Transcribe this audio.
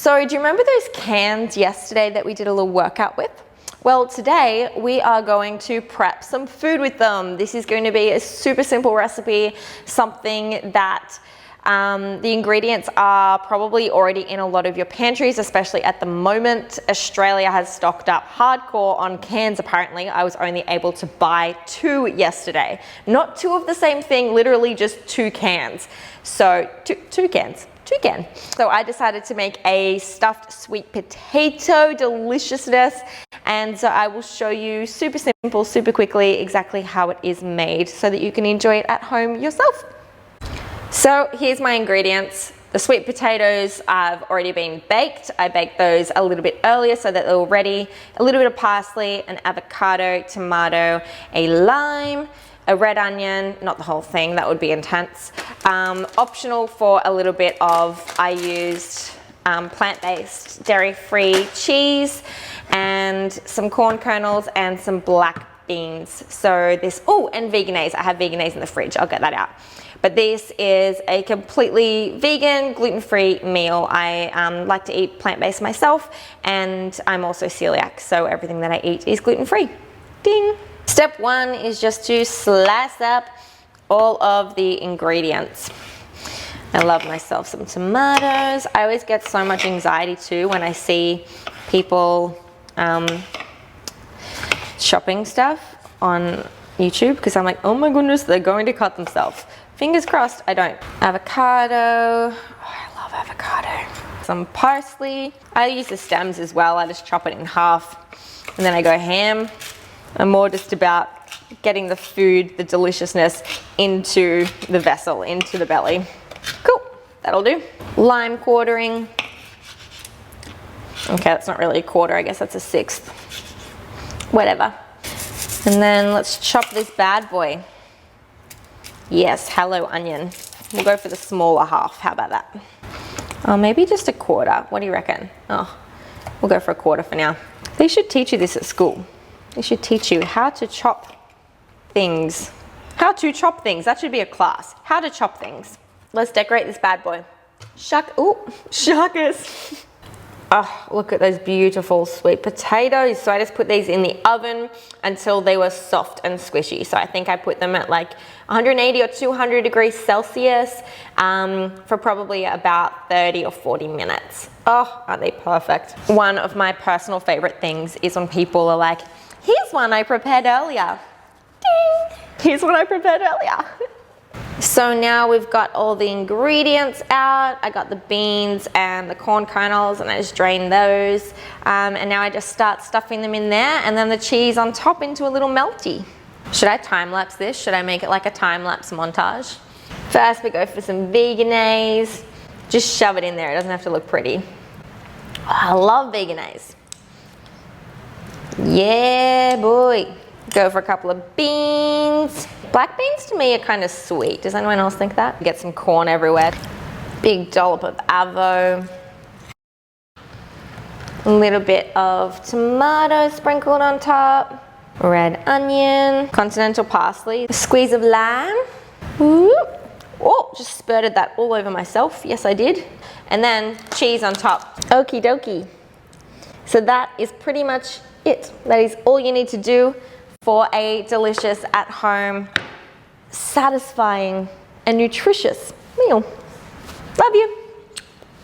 So do you remember those cans yesterday that we did a little workout with? Well, today we are going to prep some food with them. This is going to be a super simple recipe, something that the ingredients are probably already in a lot of your pantries, especially at the moment. Australia has stocked up hardcore on cans apparently. I was only able to buy 2 yesterday. Not 2 of the same thing, literally just 2 cans. So two cans. So I decided to make a stuffed sweet potato deliciousness, and so I will show you super simple, super quickly exactly how it is made so that you can enjoy it at home yourself. So here's my ingredients. The sweet potatoes have already been baked. I baked those a little bit earlier so that they're all ready. A little bit of parsley, an avocado, tomato, a lime, a red onion, not the whole thing, that would be intense. Optional for a little bit of, I used plant-based, dairy-free cheese and some corn kernels and some black beans. So this, oh, and vegenaise. I have vegenaise in the fridge, I'll get that out. But this is a completely vegan, gluten-free meal. I like to eat plant-based myself, and I'm also celiac, so everything that I eat is gluten-free. Ding! Step 1 is just to slice up all of the ingredients. I love myself some tomatoes. I always get so much anxiety too when I see people chopping stuff on YouTube, because I'm like, oh my goodness, they're going to cut themselves. Fingers crossed, I don't. Avocado, oh, I love avocado. Some parsley. I use the stems as well. I just chop it in half and then I go ham. I'm more just about getting the food, the deliciousness into the vessel, into the belly. Cool, that'll do. Lime quartering. Okay, that's not really a quarter, I guess that's a 1/6. Whatever. And then let's chop this bad boy. Yes, hello onion. We'll go for the smaller half, how about that? Oh, maybe just a quarter, what do you reckon? Oh, we'll go for a quarter for now. They should teach you this at school. They should teach you how to chop things. How to chop things, that should be a class. How to chop things. Let's decorate this bad boy. Shuckers. Oh, look at those beautiful sweet potatoes. So I just put these in the oven until they were soft and squishy. So I think I put them at like 180 or 200 degrees Celsius for probably about 30 or 40 minutes. Oh, aren't they perfect? One of my personal favorite things is when people are like, here's one I prepared earlier. Ding! Here's one I prepared earlier. So now we've got all the ingredients out. I got the beans and the corn kernels and I just drained those. And now I just start stuffing them in there and then the cheese on top into a little melty. Should I time lapse this? Should I make it like a time lapse montage? First we go for some vegenaise. Just shove it in there, it doesn't have to look pretty. Oh, I love vegenaise. Yeah, boy. Go for a couple of beans. Black beans to me are kind of sweet. Does anyone else think that? Get some corn everywhere. Big dollop of avo. A little bit of tomato sprinkled on top. Red onion. Continental parsley. A squeeze of lime. Ooh. Oh, just spurted that all over myself. Yes, I did. And then cheese on top. Okie dokie. So that is pretty much it. That is all you need to do for a delicious, at-home, satisfying, and nutritious meal. Love you.